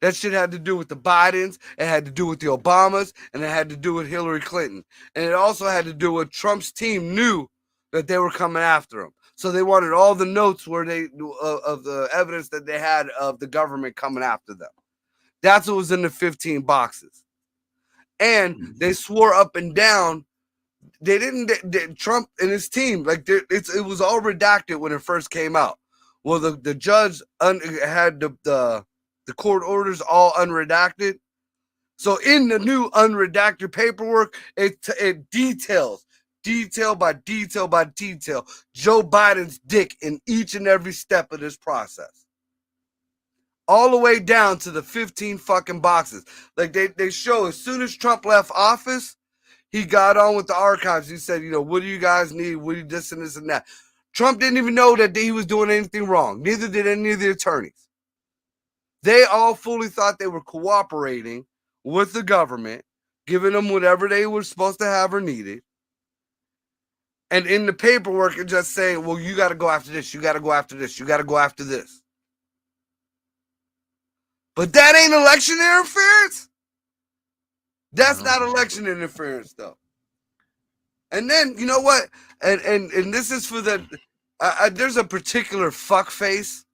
That shit had to do with the Bidens, it had to do with the Obamas, and it had to do with Hillary Clinton. And it also had to do with Trump's team knew that they were coming after him. So they wanted all the notes where of the evidence that they had of the government coming after them. That's what was in the 15 boxes. And they swore up and down. They didn't, Trump and his team, like it was all redacted when it first came out. Well, the judge had the court orders all unredacted. So in the new unredacted paperwork, it details, detail by detail by detail, Joe Biden's dick in each and every step of this process. All the way down to the 15 fucking boxes. Like they show as soon as Trump left office, he got on with the archives. He said, you know, what do you guys need? What do you this and this and that? Trump didn't even know that he was doing anything wrong. Neither did any of the attorneys. They all fully thought they were cooperating with the government, giving them whatever they were supposed to have or needed. And in the paperwork, it's just saying, well, you got to go after this. You got to go after this. You got to go after this. But that ain't election interference. That's not election interference, though. And then, you know what? And this is for the... there's a particular fuckface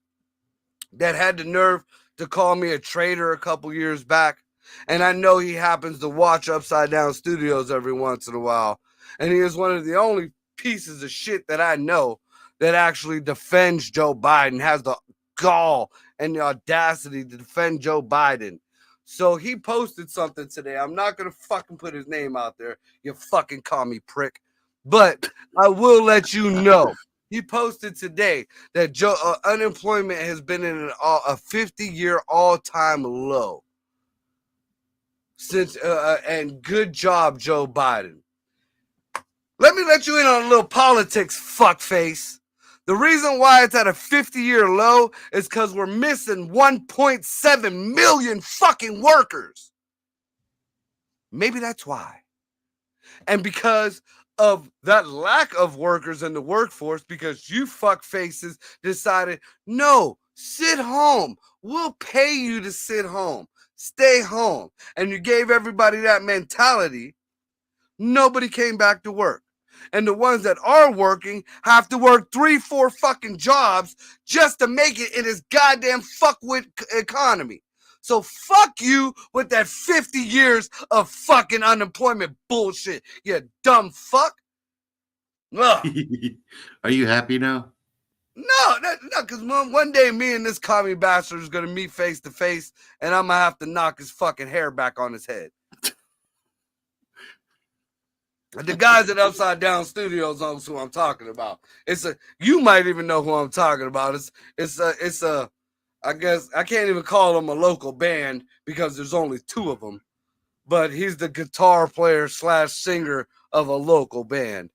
that had the nerve to call me a traitor a couple years back. And I know he happens to watch Upside Down Studios every once in a while. And he is one of the only pieces of shit that I know that actually defends Joe Biden, has the gall and the audacity to defend Joe Biden. So he posted something today. I'm not going to fucking put his name out there, you fucking commie prick. But I will let you know. He posted today that unemployment has been in a 50-year all-time low. Since and good job, Joe Biden. Let me let you in on a little politics, fuckface. The reason why it's at a 50-year low is because we're missing 1.7 million fucking workers. Maybe that's why. And because of that lack of workers in the workforce, because you fuckfaces decided, no, sit home. We'll pay you to sit home. Stay home. And you gave everybody that mentality. Nobody came back to work. And the ones that are working have to work 3-4 fucking jobs just to make it in this goddamn fuckwit economy. So fuck you with that 50 years of fucking unemployment bullshit, you dumb fuck. Ugh. Are you happy now? No, because one day me and this commie bastard is going to meet face to face, and I'm going to have to knock his fucking hair back on his head. The guys at Upside Down Studios knows who I'm talking about. You might even know who I'm talking about. It's a I guess I can't even call them a local band because there's only 2 of them, but he's the guitar player / singer of a local band.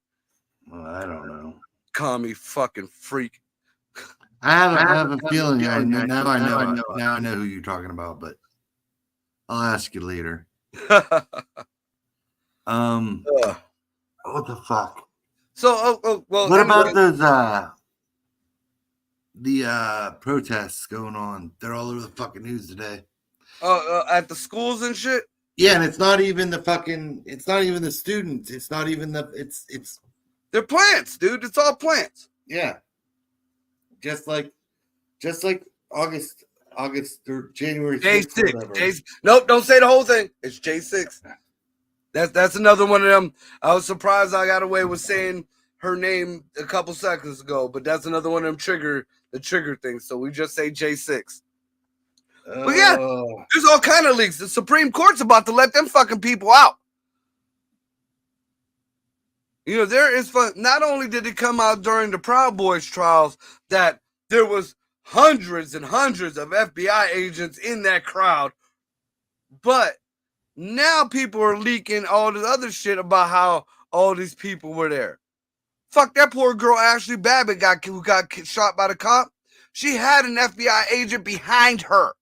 Well, I don't know. Commie fucking freak. I have a feeling. Now I know who you're talking about, but I'll ask you later. What the fuck? So, well, what about those the protests going on? They're all over the fucking news today. At the schools and shit. Yeah, and it's not even the students. It's not even it's. They're plants, dude. It's all plants. Yeah. Just like August or January 6th. Nope, don't say the whole thing. It's J6. That's another one of them. I was surprised I got away with saying her name a couple seconds ago, but that's another one of them trigger things. So we just say J6. But yeah, there's all kind of leaks. The Supreme Court's about to let them fucking people out. You know, there is fun. Not only did it come out during the Proud Boys trials that there was hundreds and hundreds of FBI agents in that crowd, but now people are leaking all this other shit about how all these people were there. Fuck, that poor girl Ashley Babbitt who got shot by the cop. She had an FBI agent behind her.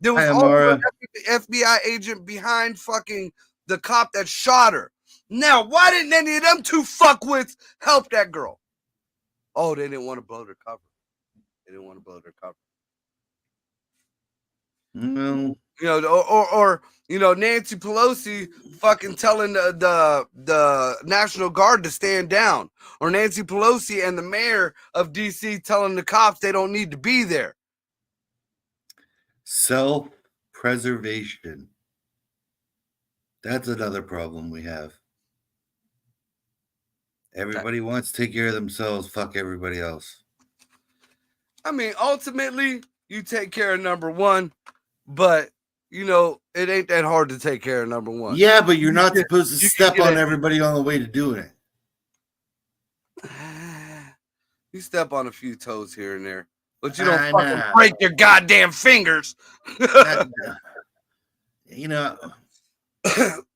There was also an FBI agent behind fucking the cop that shot her. Now, why didn't any of them 2 fuckwits help that girl? Oh, they didn't want to blow their cover. Well, you know, or you know, Nancy Pelosi fucking telling the National Guard to stand down, or Nancy Pelosi and the mayor of DC telling the cops they don't need to be there. Self-preservation. That's another problem we have. Everybody wants to take care of themselves. Fuck everybody else. I mean, ultimately, you take care of number 1, but you know, it ain't that hard to take care of number 1. Yeah, but you're not supposed to step on everybody on the way to doing it. You step on a few toes here and there, but you don't fucking break your goddamn fingers. You know,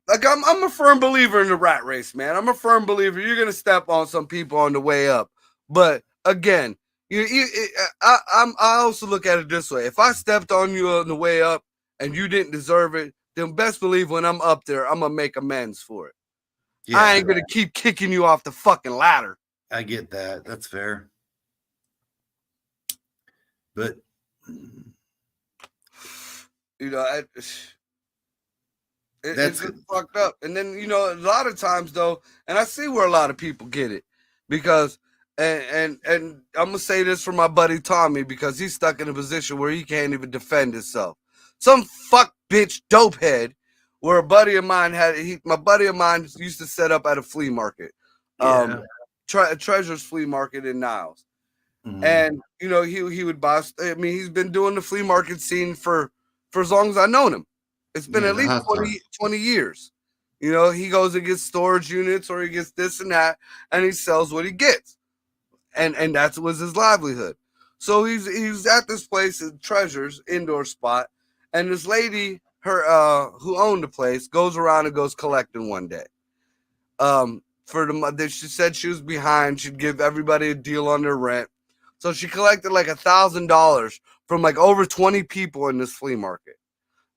like I'm a firm believer in the rat race, man. I'm a firm believer you're gonna step on some people on the way up, but again, I also look at it this way: if I stepped on you on the way up and you didn't deserve it, then best believe when I'm up there, I'm gonna make amends for it. Yeah, I ain't gonna keep kicking you off the fucking ladder. I get that. That's fair. But you know, it's just fucked up. And then, you know, a lot of times though, and I see where a lot of people get it, because and I'm gonna say this for my buddy Tommy, because he's stuck in a position where he can't even defend himself. Some fuck bitch dopehead, where a buddy of mine my buddy of mine used to set up at a flea market, Treasure's Flea Market in Niles. Mm-hmm. And you know, he would buy. I mean, he's been doing the flea market scene for as long as I've known him. It's been at least 20 years. You know, he goes and gets storage units, or he gets this and that, and he sells what he gets. And that was his livelihood. So he's at this place at Treasure's indoor spot, and this lady, who owned the place, goes around and goes collecting one day. She said she was behind. She'd give everybody a deal on their rent. So she collected like $1,000 from like over 20 people in this flea market.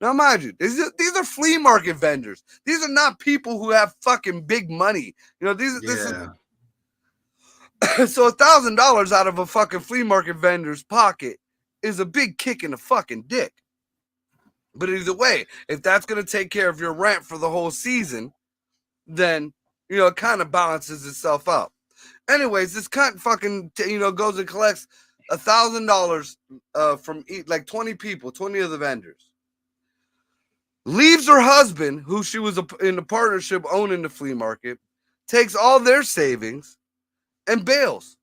Now, mind you, these are flea market vendors. These are not people who have fucking big money. You know, this is so $1,000 out of a fucking flea market vendor's pocket is a big kick in the fucking dick. But either way, if that's gonna take care of your rent for the whole season, then it kind of balances itself out. Anyways, this cunt fucking, goes and collects $1,000 from like 20 people, 20 of the vendors. Leaves her husband, who she was in the partnership owning the flea market, takes all their savings and bails.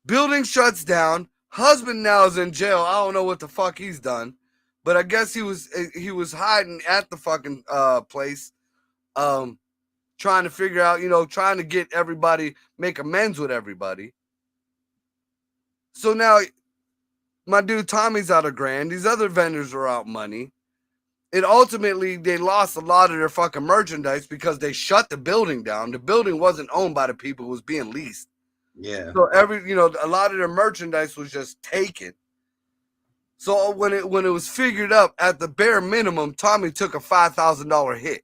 Building shuts down. Husband now is in jail. I don't know what the fuck he's done, but I guess he was hiding at the fucking place, trying to figure out, trying to get everybody, make amends with everybody. So now my dude Tommy's out $1,000. These other vendors are out money. And ultimately, they lost a lot of their fucking merchandise because they shut the building down. The building wasn't owned by the people, it was being leased. Yeah. So a lot of their merchandise was just taken. So when it was figured up, at the bare minimum, Tommy took a $5,000 hit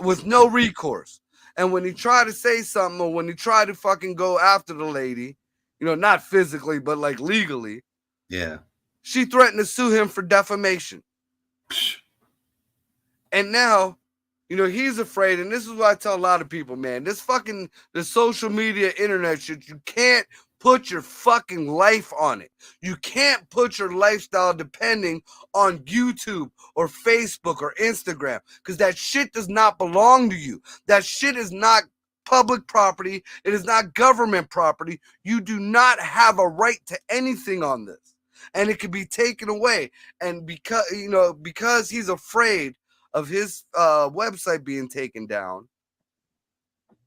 with no recourse. And when he tried to say something, or when he tried to fucking go after the lady, not physically, but like legally, Yeah. she threatened to sue him for defamation. And now, he's afraid. And this is what I tell a lot of people, man. The social media, internet shit, you can't put your fucking life on it. You can't put your lifestyle depending on YouTube or Facebook or Instagram, because that shit does not belong to you. That shit is not public property. It is not government property. You do not have a right to anything on this. And it could be taken away. And because he's afraid of his website being taken down,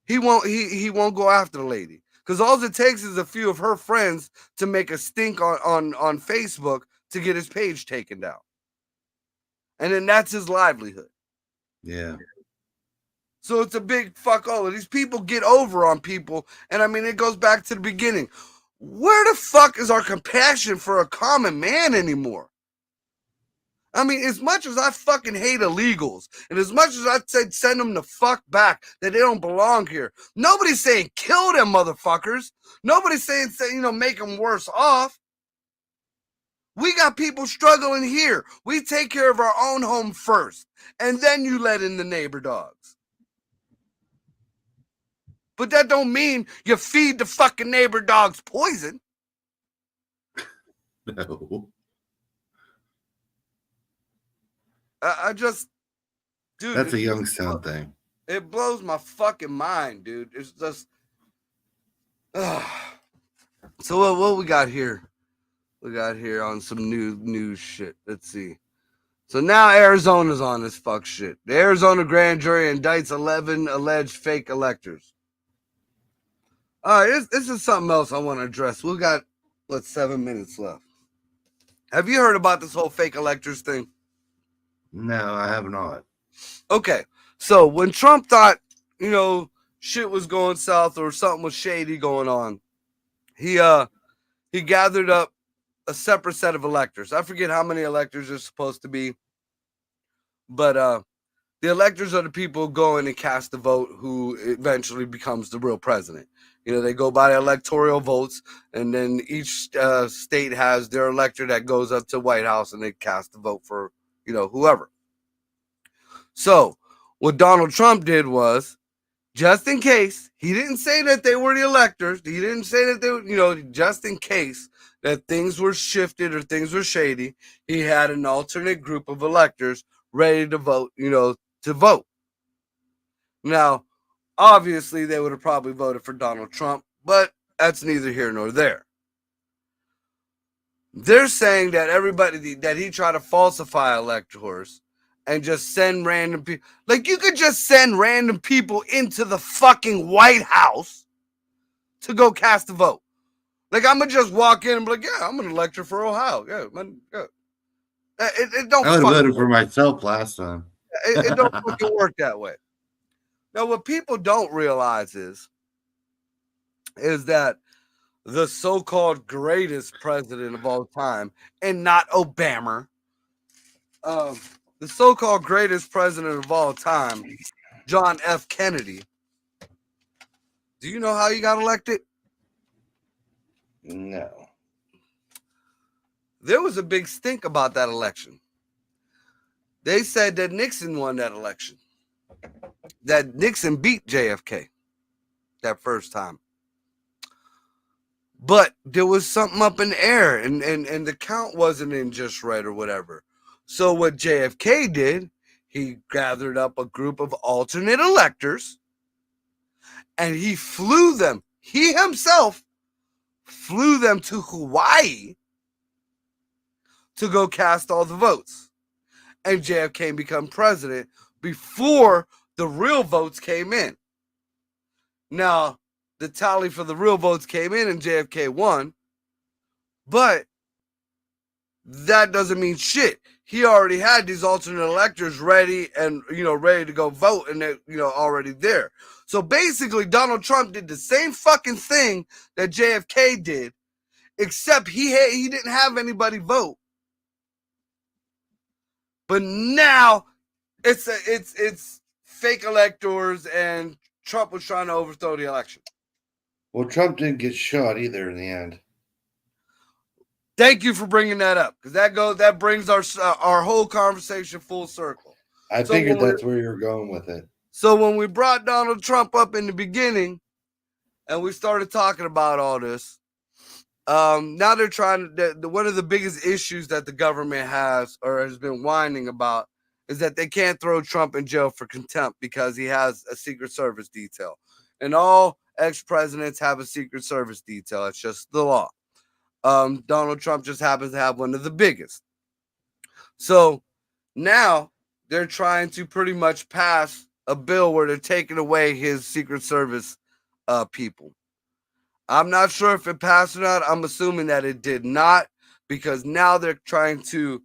he won't go after the lady. Because all it takes is a few of her friends to make a stink on Facebook to get his page taken down. And then that's his livelihood. Yeah. So it's a big fuck all. These people get over on people. And I mean, it goes back to the beginning. Where the fuck is our compassion for a common man anymore? I mean, as much as I fucking hate illegals, and as much as I said send them the fuck back, that they don't belong here, nobody's saying kill them motherfuckers. Nobody's saying make them worse off. We got people struggling here. We take care of our own home first, and then you let in the neighbor dogs. But that don't mean you feed the fucking neighbor dogs poison. No. I just, dude. That's a Youngstown thing. It blows my fucking mind, dude. It's just. So what we got here? We got here on some news shit. Let's see. So now Arizona's on this fuck shit. The Arizona grand jury indicts 11 alleged fake electors. All right, this is something else I want to address. We got 7 minutes left. Have you heard about this whole fake electors thing? No, I have not. Okay, so when Trump thought, shit was going south or something was shady going on, he gathered up a separate set of electors. I forget how many electors there's supposed to be, but the electors are the people who go in and cast the vote who eventually becomes the real president. They go by the electoral votes, and then each state has their elector that goes up to White House and they cast the vote for, whoever. So what Donald Trump did was, just in case, he didn't say that they were the electors. He didn't say that they were, just in case that things were shifted or things were shady, he had an alternate group of electors ready to vote, to vote. Now, obviously, they would have probably voted for Donald Trump, but that's neither here nor there. They're saying that that he tried to falsify electors and just send random people. Like, you could just send random people into the fucking White House to go cast a vote. Like, I'm going to just walk in and be like, yeah, I'm an elector for Ohio. Yeah, man, yeah. It don't I would have fucking voted for myself last time. it don't fucking work that way. Now, what people don't realize is that the so-called greatest president of all time, and not Obama, the so-called greatest president of all time, John F. Kennedy. Do you know how he got elected? No. There was a big stink about that election. They said that Nixon won that election. that Nixon beat JFK that first time. But there was something up in the air, and the count wasn't in just right or whatever. So what JFK did, he gathered up a group of alternate electors, and he flew them. He himself flew them to Hawaii to go cast all the votes. And JFK became president before the real votes came in. Now, the tally for the real votes came in and JFK won, but that doesn't mean shit. He already had these alternate electors ready and, ready to go vote, and they're, already there. So basically, Donald Trump did the same fucking thing that JFK did, except he didn't have anybody vote. But now it's fake electors, and Trump was trying to overthrow the election. Well, Trump didn't get shot either in the end. Thank you for bringing that up, because that brings our whole conversation full circle. I figured that's where you're going with it. So when we brought Donald Trump up in the beginning, and we started talking about all this, now they're trying to. One of the biggest issues that the government has or has been whining about is that they can't throw Trump in jail for contempt because he has a Secret Service detail, and all ex-presidents have a Secret Service detail. It's just the law. Donald Trump just happens to have one of the biggest. So now they're trying to pretty much pass a bill where they're taking away his Secret Service people. I'm not sure if it passed or not. I'm assuming that it did not, because now they're trying to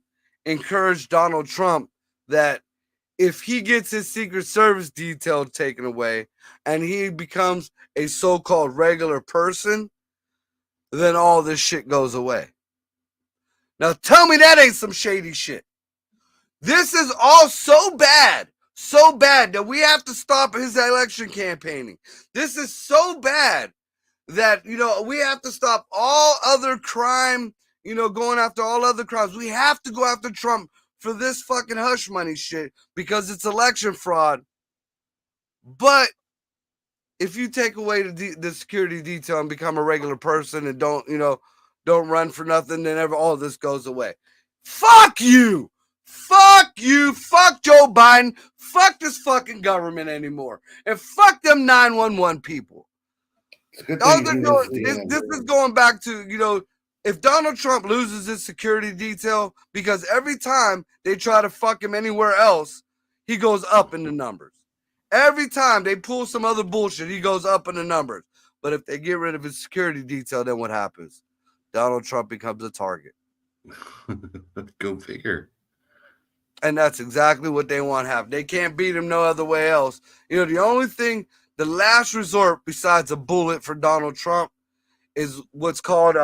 encourage Donald Trump that if he gets his Secret Service detail taken away and he becomes a so-called regular person, then all this shit goes away. Now tell me that ain't some shady shit. This is all so bad that we have to stop his election campaigning. This is so bad that, we have to stop all other crime, going after all other crimes. We have to go after Trump for this fucking hush money shit because it's election fraud. But if you take away the security detail and become a regular person and don't run for nothing, then all this goes away. Fuck you. Fuck you. Fuck Joe Biden. Fuck this fucking government anymore. And fuck them 911 people. All they're doing, this is going back to, if Donald Trump loses his security detail, because every time they try to fuck him anywhere else, he goes up in the numbers. Every time they pull some other bullshit, he goes up in the numbers. But if they get rid of his security detail, then what happens? Donald Trump becomes a target. Go figure. And that's exactly what they want to have. They can't beat him no other way else. The only thing, the last resort besides a bullet for Donald Trump is what's called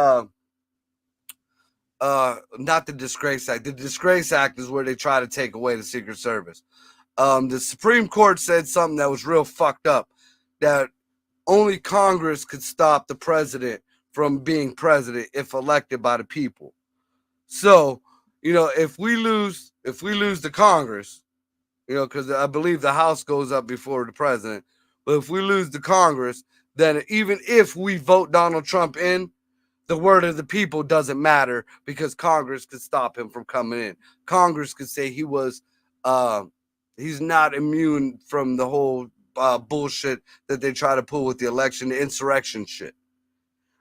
not the Disgrace Act. The Disgrace Act is where they try to take away the Secret Service. The Supreme Court said something that was real fucked up, that only Congress could stop the president from being president if elected by the people. So, if we lose the Congress, because I believe the House goes up before the president, but if we lose the Congress, then even if we vote Donald Trump in, the word of the people doesn't matter because Congress could stop him from coming in. Congress could say he was, he's not immune from the whole bullshit that they try to pull with the election, the insurrection shit.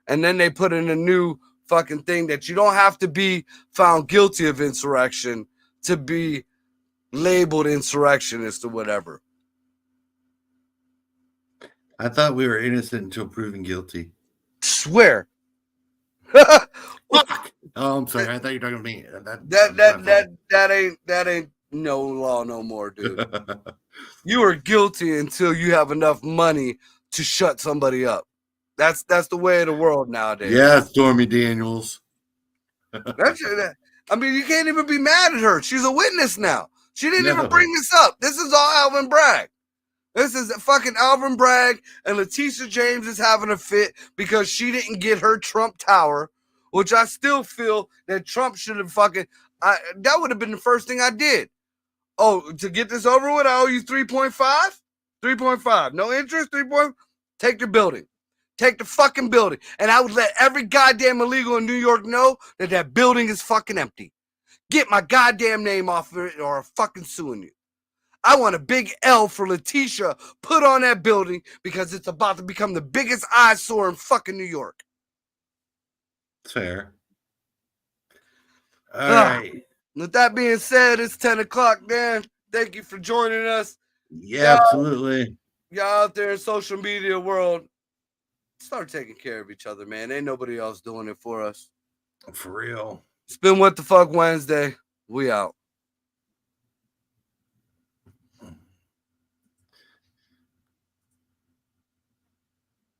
And then they put in a new fucking thing that you don't have to be found guilty of insurrection to be labeled insurrectionist or whatever. I thought we were innocent until proven guilty. Swear. Fuck. Oh, I'm sorry. I thought you were talking to me. That ain't no law no more, dude. You are guilty until you have enough money to shut somebody up. That's the way of the world nowadays. Yeah, Stormy Daniels. I mean, you can't even be mad at her. She's a witness now. She didn't even bring this up. This is all Alvin Bragg. This is fucking Alvin Bragg, and Letitia James is having a fit because she didn't get her Trump Tower, which I still feel that Trump should have fucking. That would have been the first thing I did. Oh, to get this over with, I owe you 3.5. 3.5. No interest, 3 point. Take the building. Take the fucking building. And I would let every goddamn illegal in New York know that that building is fucking empty. Get my goddamn name off of it or I'm fucking suing you. I want a big L for Letitia put on that building because it's about to become the biggest eyesore in fucking New York. Fair. All Ah. right. With that being said, it's 10 o'clock, Dan. Thank you for joining us. Yeah, absolutely. Y'all out there in social media world, start taking care of each other, man. Ain't nobody else doing it for us. For real. It's been What the Fuck Wednesday. We out.